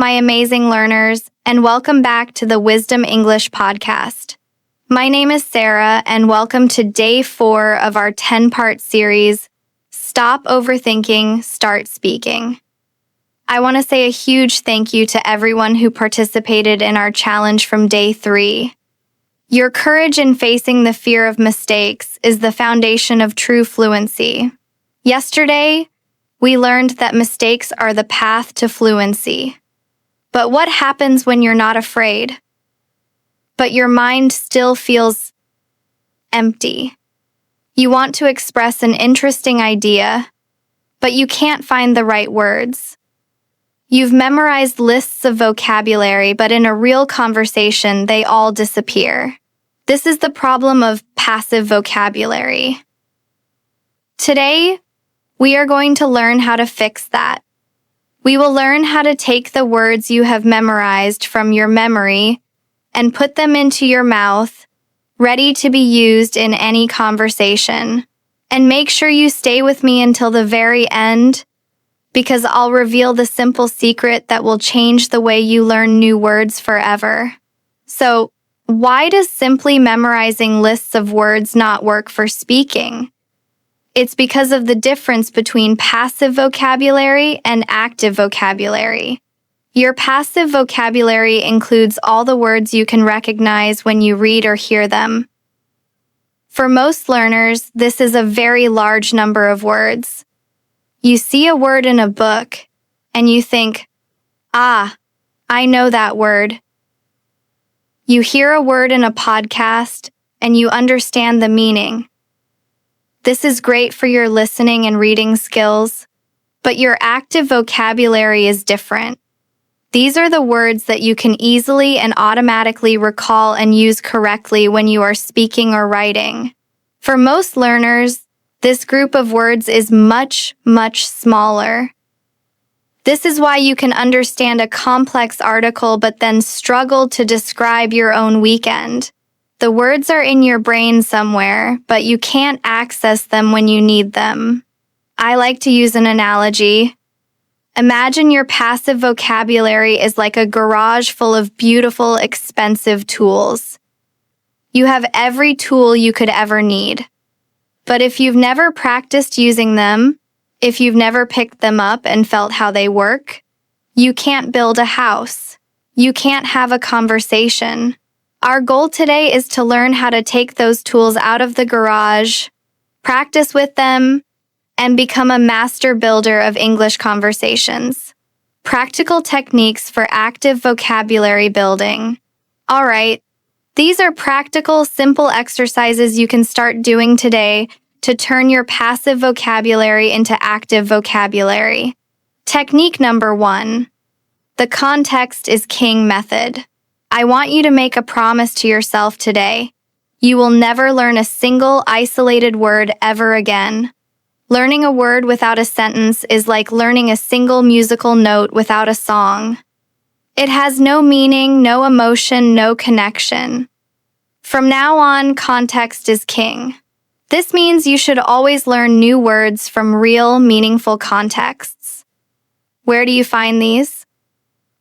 my amazing learners, and welcome back to the Wisdom English podcast. My name is Sarah, and welcome to Day 4 of our 10-part series, Stop Overthinking, Start Speaking. I want to say a huge thank you to everyone who participated in our challenge from Day 3. Your courage in facing the fear of mistakes is the foundation of true fluency. Yesterday, we learned that mistakes are the path to fluency. But what happens when you're not afraid, but your mind still feels empty? You want to express an interesting idea, but you can't find the right words. You've memorized lists of vocabulary, but in a real conversation, they all disappear. This is the problem of passive vocabulary. Today, we are going to learn how to fix that. We will learn how to take the words you have memorized from your memory and put them into your mouth, ready to be used in any conversation. And make sure you stay with me until the very end, because I'll reveal the simple secret that will change the way you learn new words forever. So, why does simply memorizing lists of words not work for speaking? It's because of the difference between passive vocabulary and active vocabulary. Your passive vocabulary includes all the words you can recognize when you read or hear them. For most learners, this is a very large number of words. You see a word in a book, and you think, I know that word. You hear a word in a podcast, and you understand the meaning. This is great for your listening and reading skills, but your active vocabulary is different. These are the words that you can easily and automatically recall and use correctly when you are speaking or writing. For most learners, this group of words is much, much smaller. This is why you can understand a complex article but then struggle to describe your own weekend. The words are in your brain somewhere, but you can't access them when you need them. I like to use an analogy. Imagine your passive vocabulary is like a garage full of beautiful, expensive tools. You have every tool you could ever need. But if you've never practiced using them, if you've never picked them up and felt how they work, you can't build a house. You can't have a conversation. Our goal today is to learn how to take those tools out of the garage, practice with them, and become a master builder of English conversations. Practical techniques for active vocabulary building. All right, these are practical, simple exercises you can start doing today to turn your passive vocabulary into active vocabulary. Technique number 1, the context is king method. I want you to make a promise to yourself today. You will never learn a single isolated word ever again. Learning a word without a sentence is like learning a single musical note without a song. It has no meaning, no emotion, no connection. From now on, context is king. This means you should always learn new words from real, meaningful contexts. Where do you find these?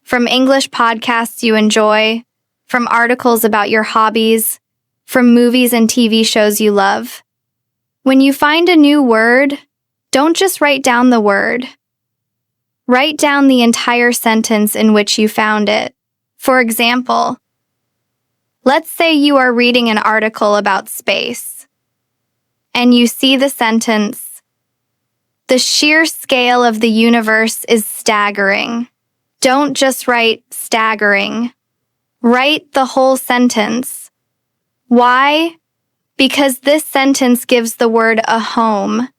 From English podcasts you enjoy, from articles about your hobbies, from movies and TV shows you love. When you find a new word, don't just write down the word. Write down the entire sentence in which you found it. For example, let's say you are reading an article about space, and you see the sentence, "The sheer scale of the universe is staggering." Don't just write staggering. Write the whole sentence. Why? Because this sentence gives the word a home.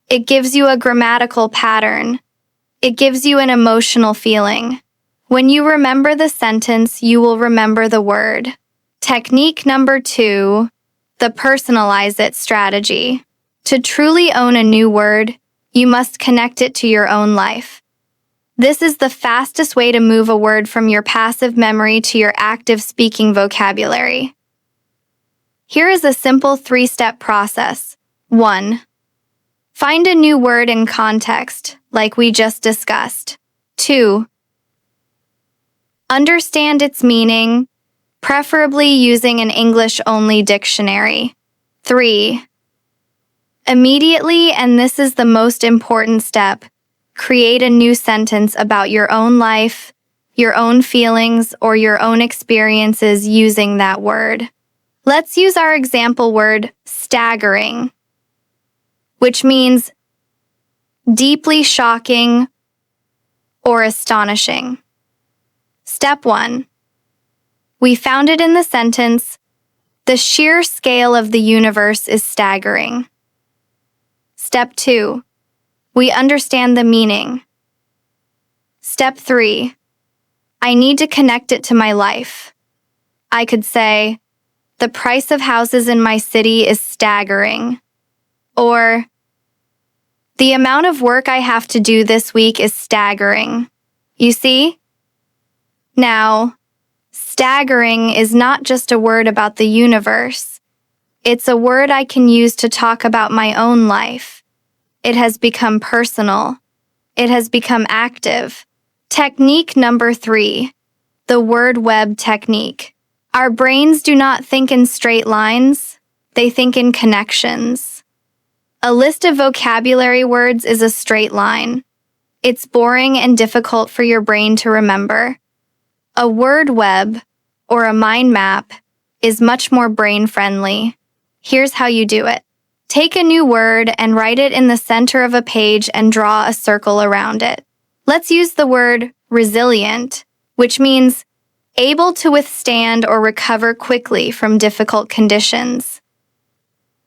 It gives you a grammatical pattern. It gives you an emotional feeling. When you remember the sentence, you will remember the word. Technique number 2, the personalize it strategy. To truly own a new word, you must connect it to your own life. This is the fastest way to move a word from your passive memory to your active speaking vocabulary. Here is a simple 3-step process. 1. Find a new word in context, like we just discussed. 2. Understand its meaning, preferably using an English-only dictionary. 3. Immediately, and this is the most important step, create a new sentence about your own life, your own feelings, or your own experiences using that word. Let's use our example word, staggering, which means deeply shocking or astonishing. Step 1. We found it in the sentence, the sheer scale of the universe is staggering. Step 2. We understand the meaning. Step 3. I need to connect it to my life. I could say, the price of houses in my city is staggering. Or, the amount of work I have to do this week is staggering. You see? Now, staggering is not just a word about the universe. It's a word I can use to talk about my own life. It has become personal. It has become active. Technique number 3, the word web technique. Our brains do not think in straight lines. They think in connections. A list of vocabulary words is a straight line. It's boring and difficult for your brain to remember. A word web, or a mind map, is much more brain-friendly. Here's how you do it. Take a new word and write it in the center of a page and draw a circle around it. Let's use the word resilient, which means able to withstand or recover quickly from difficult conditions.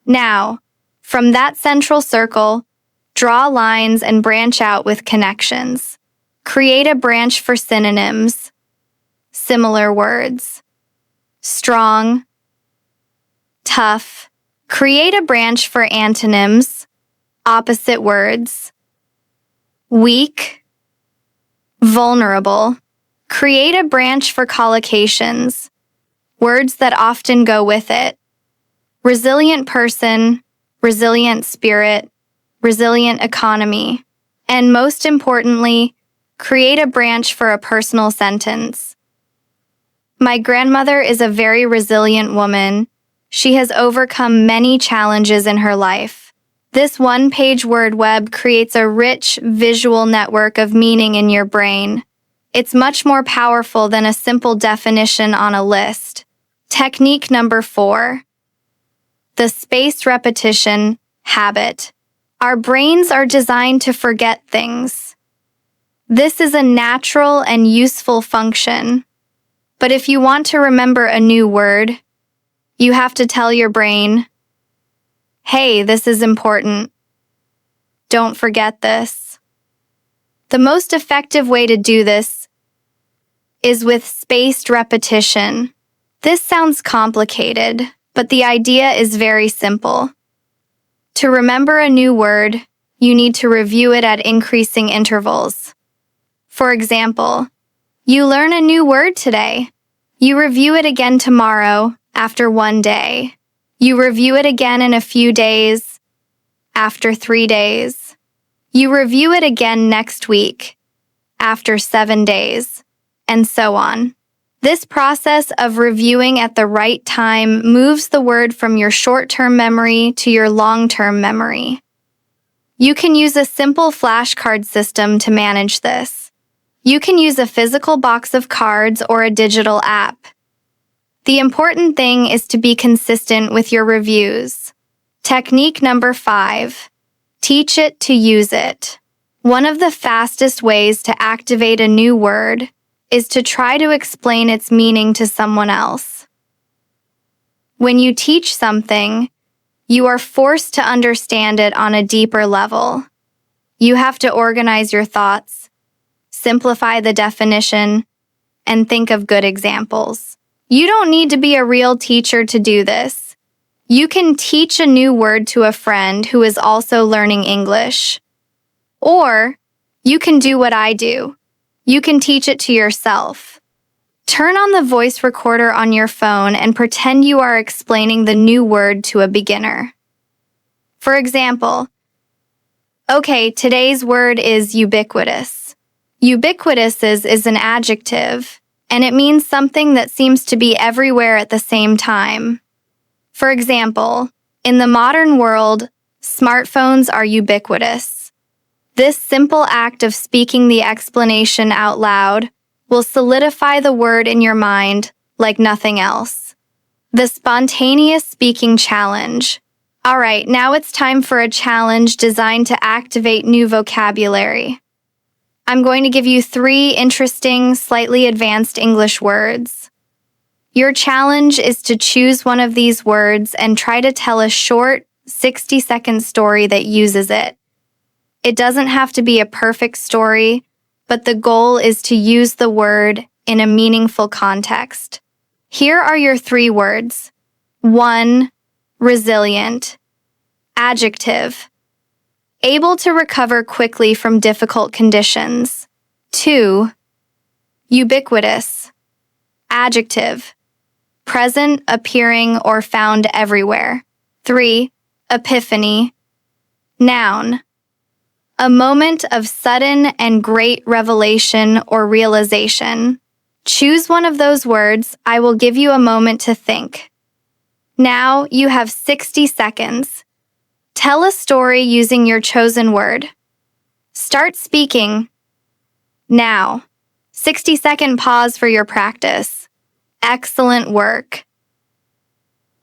Now, from that central circle, draw lines and branch out with connections. Create a branch for synonyms. Similar words. Strong, tough. Create a branch for antonyms, opposite words. Weak, vulnerable. Create a branch for collocations, words that often go with it. Resilient person, resilient spirit, resilient economy. And most importantly, create a branch for a personal sentence. My grandmother is a very resilient woman. She has overcome many challenges in her life. This one-page word web creates a rich, visual network of meaning in your brain. It's much more powerful than a simple definition on a list. Technique number 4. The spaced repetition habit. Our brains are designed to forget things. This is a natural and useful function. But if you want to remember a new word, you have to tell your brain, hey, this is important. Don't forget this. The most effective way to do this is with spaced repetition. This sounds complicated, but the idea is very simple. To remember a new word, you need to review it at increasing intervals. For example, you learn a new word today. You review it again tomorrow, after 1 day. You review it again in a few days, after 3 days. You review it again next week, after 7 days, and so on. This process of reviewing at the right time moves the word from your short-term memory to your long-term memory. You can use a simple flashcard system to manage this. You can use a physical box of cards or a digital app. The important thing is to be consistent with your reviews. Technique number 5. Teach it to use it. One of the fastest ways to activate a new word is to try to explain its meaning to someone else. When you teach something, you are forced to understand it on a deeper level. You have to organize your thoughts, simplify the definition, and think of good examples. You don't need to be a real teacher to do this. You can teach a new word to a friend who is also learning English. Or, you can do what I do. You can teach it to yourself. Turn on the voice recorder on your phone and pretend you are explaining the new word to a beginner. For example, okay, today's word is ubiquitous. Ubiquitous is an adjective. and it means something that seems to be everywhere at the same time. For example, in the modern world, smartphones are ubiquitous. This simple act of speaking the explanation out loud will solidify the word in your mind like nothing else. The spontaneous speaking challenge. All right, now it's time for a challenge designed to activate new vocabulary. I'm going to give you 3 interesting, slightly advanced English words. Your challenge is to choose one of these words and try to tell a short, 60-second story that uses it. It doesn't have to be a perfect story, but the goal is to use the word in a meaningful context. Here are your 3 words. 1. Resilient. Adjective. Able to recover quickly from difficult conditions. 2. Ubiquitous. Adjective. Present, appearing, or found everywhere. 3. Epiphany. Noun. A moment of sudden and great revelation or realization. Choose one of those words. I will give you a moment to think. Now you have 60 seconds. Tell a story using your chosen word. Start speaking. Now. 60-second pause for your practice. Excellent work.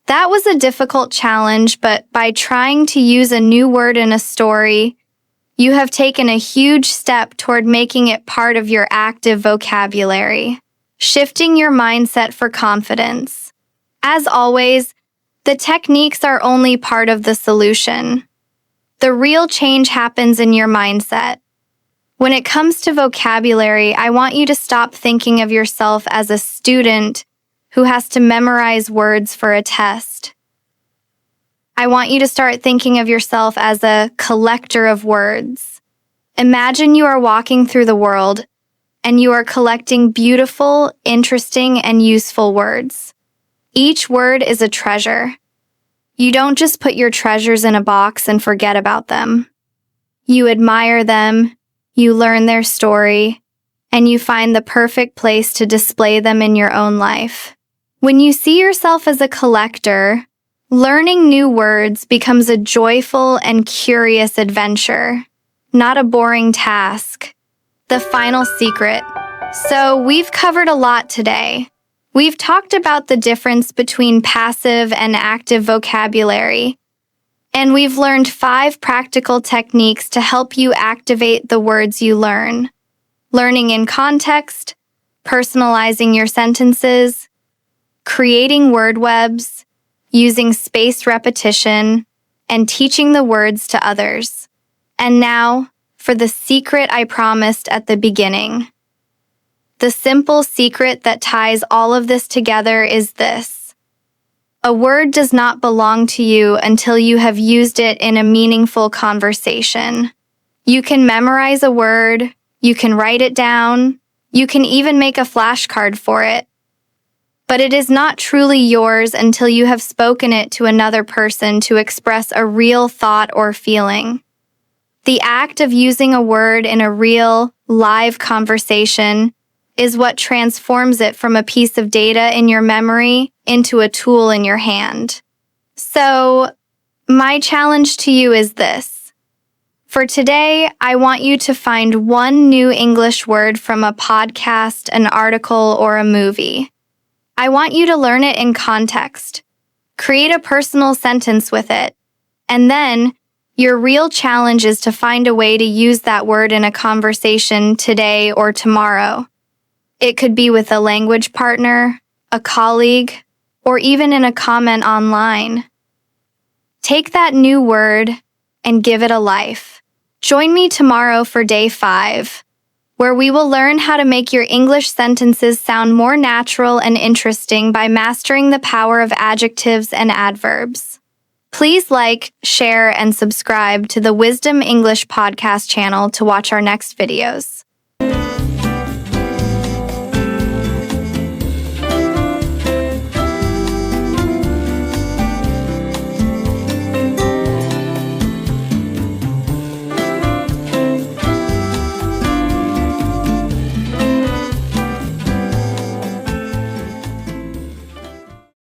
That was a difficult challenge, but by trying to use a new word in a story, you have taken a huge step toward making it part of your active vocabulary, shifting your mindset for confidence. As always, the techniques are only part of the solution. The real change happens in your mindset. When it comes to vocabulary, I want you to stop thinking of yourself as a student who has to memorize words for a test. I want you to start thinking of yourself as a collector of words. Imagine you are walking through the world and you are collecting beautiful, interesting, and useful words. Each word is a treasure. You don't just put your treasures in a box and forget about them. You admire them, you learn their story, and you find the perfect place to display them in your own life. When you see yourself as a collector, learning new words becomes a joyful and curious adventure, not a boring task. The final secret. So we've covered a lot today. We've talked about the difference between passive and active vocabulary, and we've learned 5 practical techniques to help you activate the words you learn. Learning in context, personalizing your sentences, creating word webs, using spaced repetition, and teaching the words to others. And now, for the secret I promised at the beginning. The simple secret that ties all of this together is this. A word does not belong to you until you have used it in a meaningful conversation. You can memorize a word, you can write it down, you can even make a flashcard for it. But it is not truly yours until you have spoken it to another person to express a real thought or feeling. The act of using a word in a real, live conversation is what transforms it from a piece of data in your memory into a tool in your hand. So, my challenge to you is this. For today, I want you to find one new English word from a podcast, an article, or a movie. I want you to learn it in context. Create a personal sentence with it. And then, your real challenge is to find a way to use that word in a conversation today or tomorrow. It could be with a language partner, a colleague, or even in a comment online. Take that new word and give it a life. Join me tomorrow for day 5, where we will learn how to make your English sentences sound more natural and interesting by mastering the power of adjectives and adverbs. Please like, share, and subscribe to the Wisdom English podcast channel to watch our next videos.